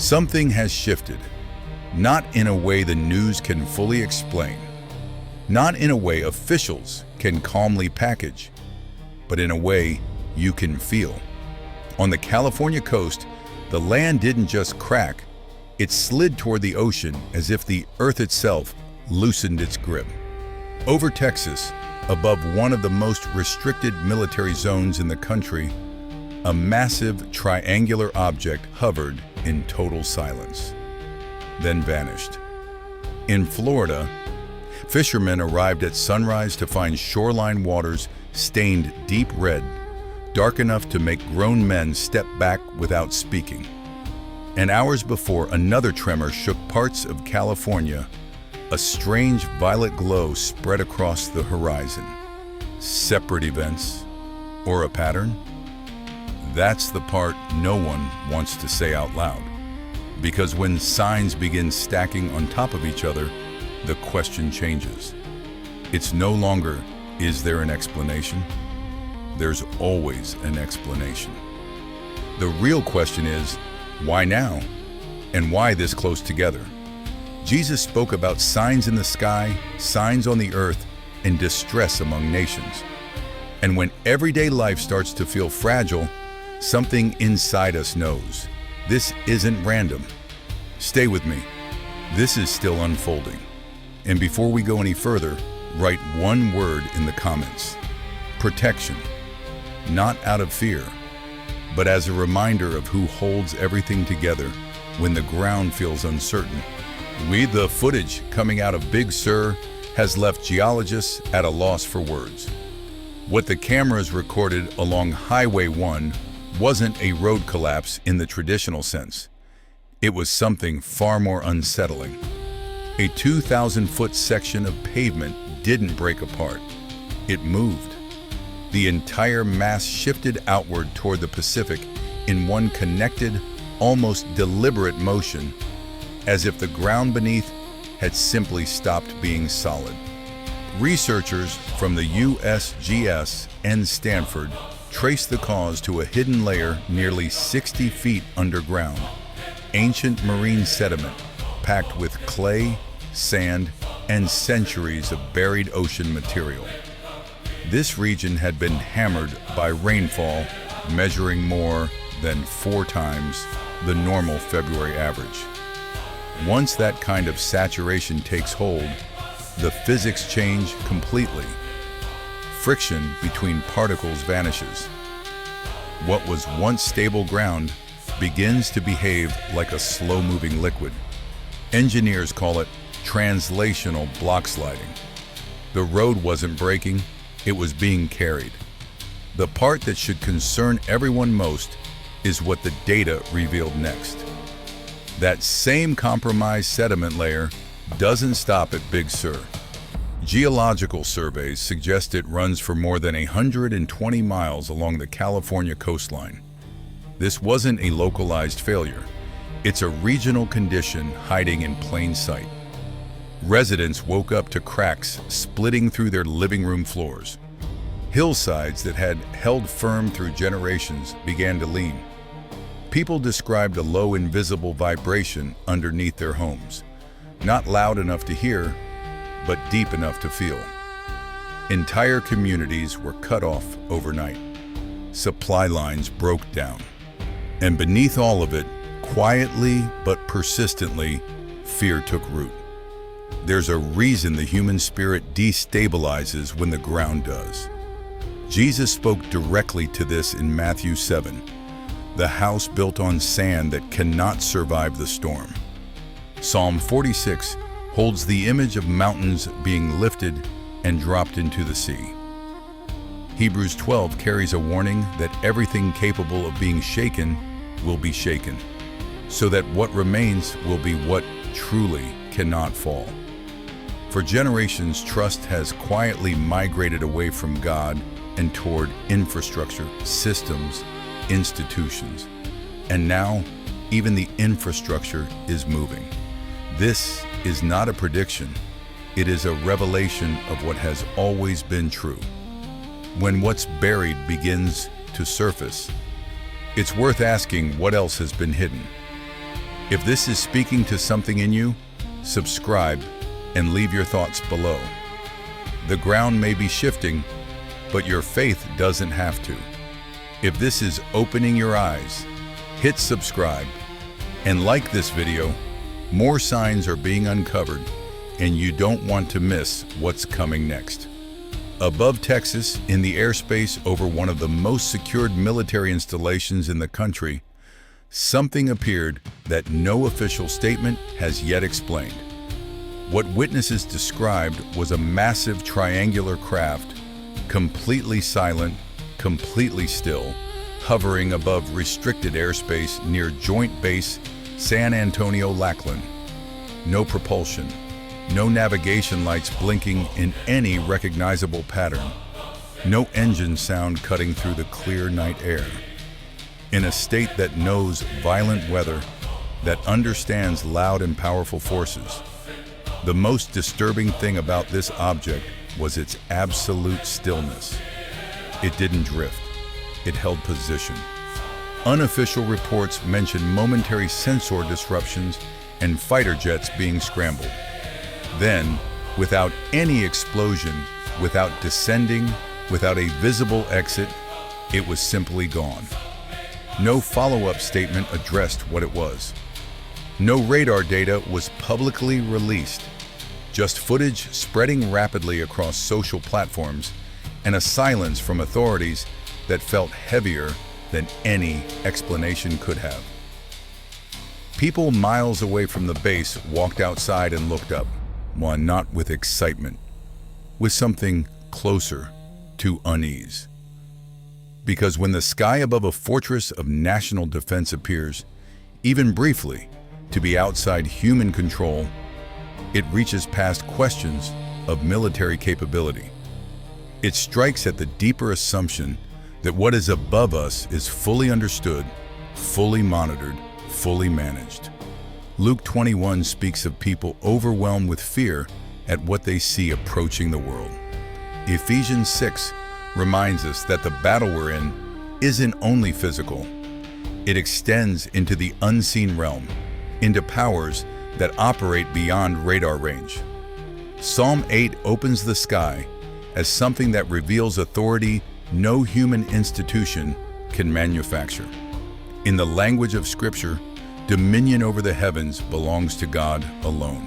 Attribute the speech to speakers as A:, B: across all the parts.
A: Something has shifted, not in a way the news can fully explain, not in a way officials can calmly package, but in a way you can feel. On the California coast, the land didn't just crack, it slid toward the ocean as if the earth itself loosened its grip. Over Texas, above one of the most restricted military zones in the country, a massive triangular object hovered in total silence, then vanished. In Florida, fishermen arrived at sunrise to find shoreline waters stained deep red, dark enough to make grown men step back without speaking. And hours before, another tremor shook parts of California. A strange violet glow spread across the horizon. Separate events, or a pattern? That's the part no one wants to say out loud. Because when signs begin stacking on top of each other, the question changes. It's no longer, is there an explanation? There's always an explanation. The real question is, why now? And why this close together? Jesus spoke about signs in the sky, signs on the earth, and distress among nations. And when everyday life starts to feel fragile, something inside us knows. This isn't random. Stay with me. This is still unfolding. And before we go any further, write one word in the comments. Protection. Not out of fear, but as a reminder of who holds everything together when the ground feels uncertain. The footage coming out of Big Sur has left geologists at a loss for words. What the cameras recorded along Highway 1 wasn't a road collapse in the traditional sense. It was something far more unsettling. A 2,000-foot section of pavement didn't break apart. It moved. The entire mass shifted outward toward the Pacific in one connected, almost deliberate motion, as if the ground beneath had simply stopped being solid. Researchers from the USGS and Stanford traced the cause to a hidden layer nearly 60 feet underground, ancient marine sediment packed with clay, sand, and centuries of buried ocean material. This region had been hammered by rainfall measuring more than 4 times the normal February average. Once that kind of saturation takes hold, the physics change completely. Friction between particles vanishes. What was once stable ground begins to behave like a slow-moving liquid. Engineers call it translational block sliding. The road wasn't breaking, it was being carried. The part that should concern everyone most is what the data revealed next. That same compromised sediment layer doesn't stop at Big Sur. Geological surveys suggest it runs for more than 120 miles along the California coastline. This wasn't a localized failure. It's a regional condition hiding in plain sight. Residents woke up to cracks splitting through their living room floors. Hillsides that had held firm through generations began to lean. People described a low invisible vibration underneath their homes, not loud enough to hear, but deep enough to feel. Entire communities were cut off overnight. Supply lines broke down. And beneath all of it, quietly but persistently, fear took root. There's a reason the human spirit destabilizes when the ground does. Jesus spoke directly to this in Matthew 7, the house built on sand that cannot survive the storm. Psalm 46 holds the image of mountains being lifted and dropped into the sea. Hebrews 12 carries a warning that everything capable of being shaken will be shaken, so that what remains will be what truly cannot fall. For generations, trust has quietly migrated away from God and toward infrastructure, systems, institutions. And now, even the infrastructure is moving. This is not a prediction. It is a revelation of what has always been true. When what's buried begins to surface, it's worth asking what else has been hidden. If this is speaking to something in you, subscribe and leave your thoughts below. The ground may be shifting, but your faith doesn't have to. If this is opening your eyes, hit subscribe and like this video. More signs are being uncovered, and you don't want to miss what's coming next. Above Texas, in the airspace over one of the most secured military installations in the country, something appeared that no official statement has yet explained. What witnesses described was a massive triangular craft, completely silent, completely still, hovering above restricted airspace near Joint Base San Antonio-Lackland. No propulsion, no navigation lights blinking in any recognizable pattern, no engine sound cutting through the clear night air. In a state that knows violent weather, that understands loud and powerful forces, the most disturbing thing about this object was its absolute stillness. It didn't drift. It held position. Unofficial reports mention momentary sensor disruptions and fighter jets being scrambled. Then, without any explosion, without descending, without a visible exit, it was simply gone. No follow-up statement addressed what it was. No radar data was publicly released. Just footage spreading rapidly across social platforms and a silence from authorities that felt heavier than any explanation could have. People miles away from the base walked outside and looked up, one not with excitement, with something closer to unease. Because when the sky above a fortress of national defense appears, even briefly, to be outside human control, it reaches past questions of military capability. It strikes at the deeper assumption that what is above us is fully understood, fully monitored, fully managed. Luke 21 speaks of people overwhelmed with fear at what they see approaching the world. Ephesians 6 reminds us that the battle we're in isn't only physical. It extends into the unseen realm, into powers that operate beyond radar range. Psalm 8 opens the sky as something that reveals authority no human institution can manufacture. In the language of Scripture, dominion over the heavens belongs to God alone.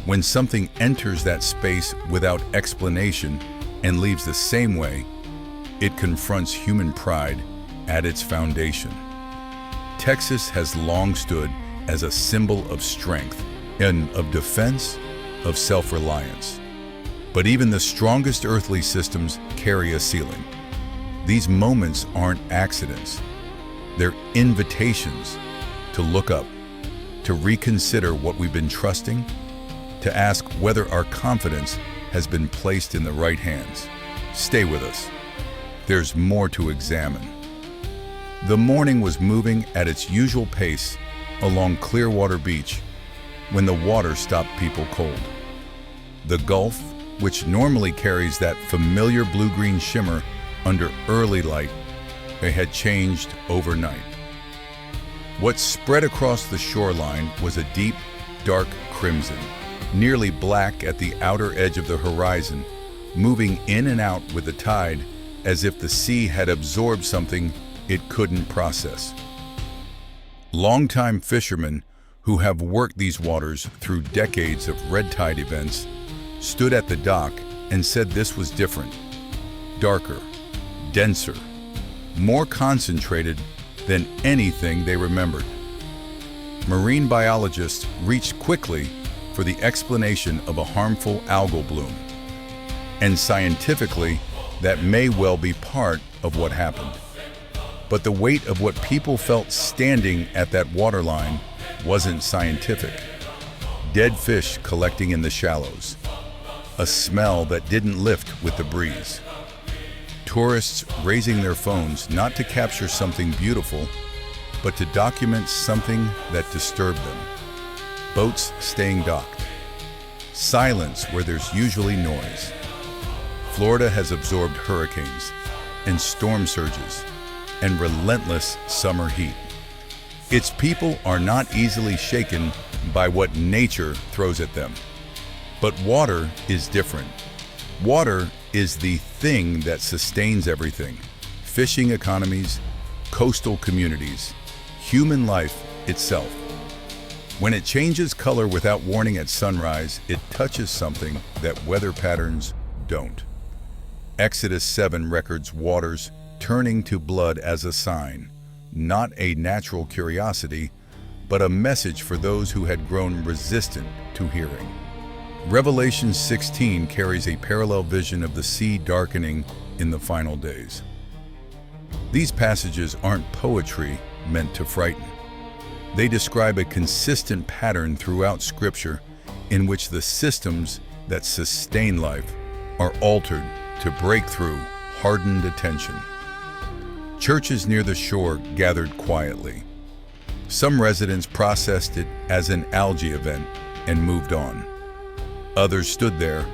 A: When something enters that space without explanation and leaves the same way, it confronts human pride at its foundation. Texas has long stood as a symbol of strength and of defense, of self-reliance. But even the strongest earthly systems carry a ceiling. These moments aren't accidents. They're invitations to look up, to reconsider what we've been trusting, to ask whether our confidence has been placed in the right hands. Stay with us. There's more to examine. The morning was moving at its usual pace along Clearwater Beach when the water stopped people cold. The Gulf, which normally carries that familiar blue-green shimmer under early light, had changed overnight. What spread across the shoreline was a deep, dark crimson, nearly black at the outer edge of the horizon, moving in and out with the tide as if the sea had absorbed something it couldn't process. Longtime fishermen who have worked these waters through decades of red tide events stood at the dock and said this was different, darker, denser, more concentrated than anything they remembered. Marine biologists reached quickly for the explanation of a harmful algal bloom. And scientifically, that may well be part of what happened. But the weight of what people felt standing at that waterline wasn't scientific. Dead fish collecting in the shallows. A smell that didn't lift with the breeze. Tourists raising their phones not to capture something beautiful, but to document something that disturbed them. Boats staying docked. Silence where there's usually noise. Florida has absorbed hurricanes and storm surges and relentless summer heat. Its people are not easily shaken by what nature throws at them. But water is different. Water is the thing that sustains everything. Fishing economies, coastal communities, human life itself. When it changes color without warning at sunrise, it touches something that weather patterns don't. Exodus 7 records waters turning to blood as a sign, not a natural curiosity, but a message for those who had grown resistant to hearing. Revelation 16 carries a parallel vision of the sea darkening in the final days. These passages aren't poetry meant to frighten. They describe a consistent pattern throughout Scripture in which the systems that sustain life are altered to break through hardened attention. Churches near the shore gathered quietly. Some residents processed it as an algae event and moved on. Others stood there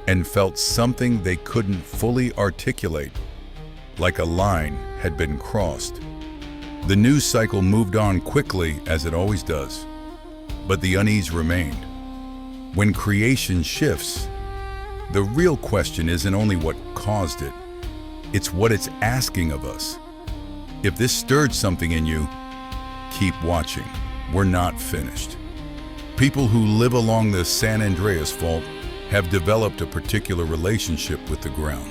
A: and felt something they couldn't fully articulate, like a line had been crossed. The news cycle moved on quickly, as it always does, but the unease remained. When creation shifts, the real question isn't only what caused it, it's what it's asking of us. If this stirred something in you, keep watching. We're not finished. People who live along the San Andreas Fault have developed a particular relationship with the ground.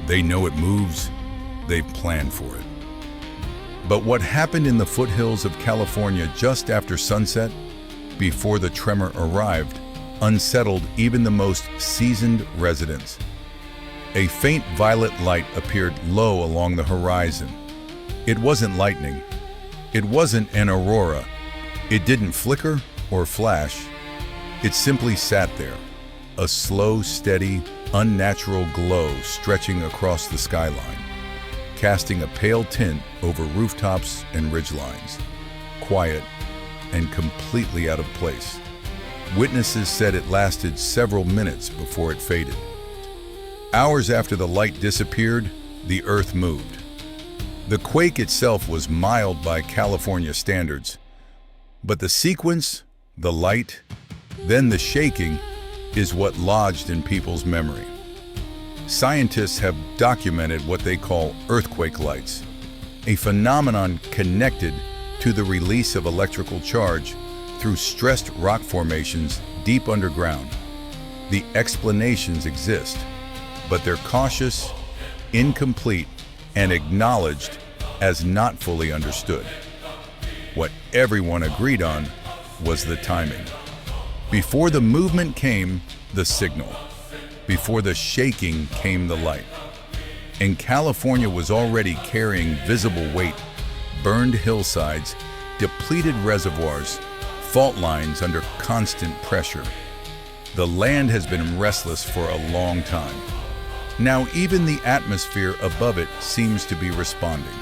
A: They know it moves, they've planned for it. But what happened in the foothills of California just after sunset, before the tremor arrived, unsettled even the most seasoned residents. A faint violet light appeared low along the horizon. It wasn't lightning. It wasn't an aurora. It didn't flicker or flash. It simply sat there, a slow, steady, unnatural glow stretching across the skyline, casting a pale tint over rooftops and ridgelines, quiet and completely out of place. Witnesses said it lasted several minutes before it faded. Hours after the light disappeared, the earth moved. The quake itself was mild by California standards, but the sequence, the light, then the shaking, is what lodged in people's memory. Scientists have documented what they call earthquake lights, a phenomenon connected to the release of electrical charge through stressed rock formations deep underground. The explanations exist, but they're cautious, incomplete, and acknowledged as not fully understood. What everyone agreed on was the timing. Before the movement came the signal. Before the shaking came the light. And California was already carrying visible weight, burned hillsides, depleted reservoirs, fault lines under constant pressure. The land has been restless for a long time. Now even the atmosphere above it seems to be responding.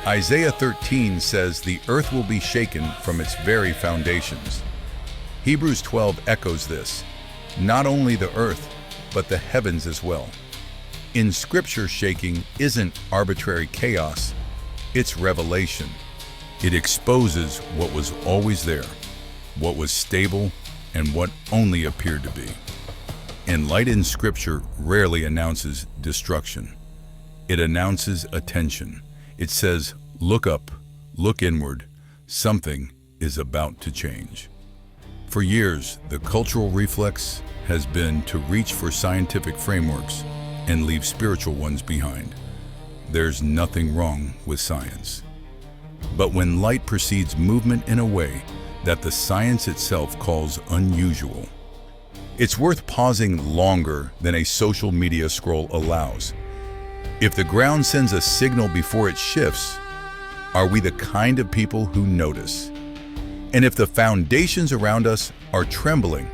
A: Isaiah 13 says the earth will be shaken from its very foundations. Hebrews 12 echoes this, not only the earth, but the heavens as well. In Scripture, shaking isn't arbitrary chaos, it's revelation. It exposes what was always there, what was stable, and what only appeared to be. And light in Scripture rarely announces destruction. It announces attention. It says, look up, look inward, something is about to change. For years, the cultural reflex has been to reach for scientific frameworks and leave spiritual ones behind. There's nothing wrong with science. But when light precedes movement in a way that the science itself calls unusual, it's worth pausing longer than a social media scroll allows. If the ground sends a signal before it shifts, are we the kind of people who notice? And if the foundations around us are trembling,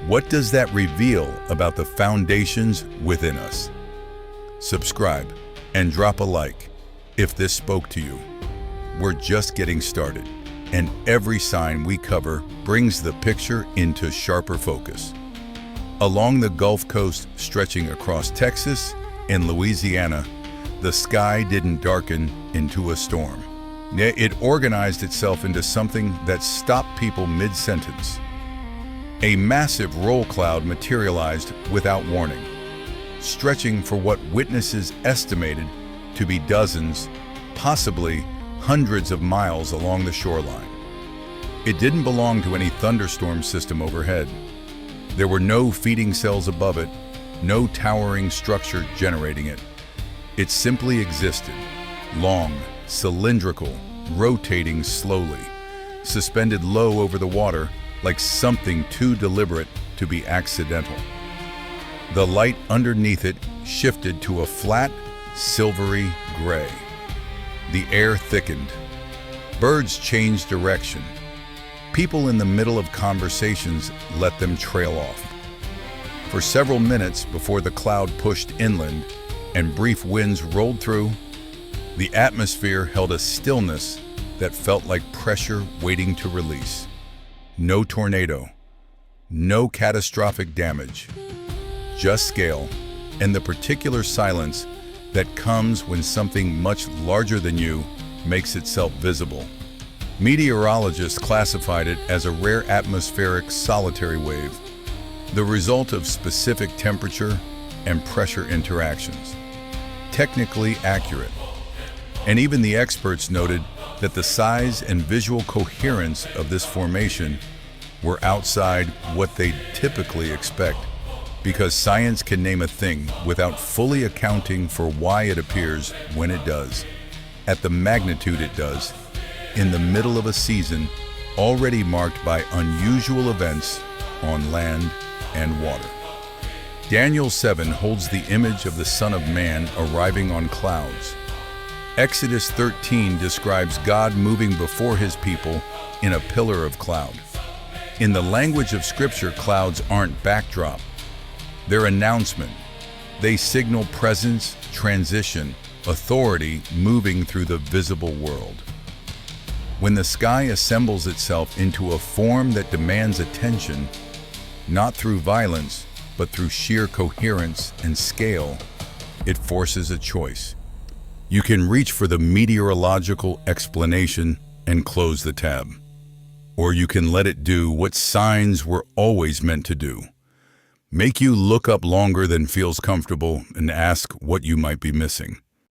A: what does that reveal about the foundations within us? Subscribe and drop a like if this spoke to you. We're just getting started, and every sign we cover brings the picture into sharper focus. Along the Gulf Coast stretching across Texas and Louisiana, the sky didn't darken into a storm. It organized itself into something that stopped people mid-sentence. A massive roll cloud materialized without warning, stretching for what witnesses estimated to be dozens, possibly hundreds of miles along the shoreline. It didn't belong to any thunderstorm system overhead. There were no feeding cells above it, no towering structure generating it. It simply existed, long, cylindrical, rotating slowly, suspended low over the water like something too deliberate to be accidental. The light underneath it shifted to a flat, silvery gray. The air thickened. Birds changed direction. People in the middle of conversations let them trail off. For several minutes before the cloud pushed inland and brief winds rolled through, the atmosphere held a stillness that felt like pressure waiting to release. No tornado, no catastrophic damage, just scale and the particular silence that comes when something much larger than you makes itself visible. Meteorologists classified it as a rare atmospheric solitary wave, the result of specific temperature and pressure interactions. Technically accurate. And even the experts noted that the size and visual coherence of this formation were outside what they'd typically expect, because science can name a thing without fully accounting for why it appears when it does, at the magnitude it does, in the middle of a season already marked by unusual events on land and water. Daniel 7 holds the image of the Son of Man arriving on clouds. Exodus 13 describes God moving before his people in a pillar of cloud. In the language of Scripture, clouds aren't backdrop. They're announcement. They signal presence, transition, authority moving through the visible world. When the sky assembles itself into a form that demands attention, not through violence, but through sheer coherence and scale, it forces a choice. You can reach for the meteorological explanation and close the tab. Or you can let it do what signs were always meant to do. Make you look up longer than feels comfortable and ask what you might be missing.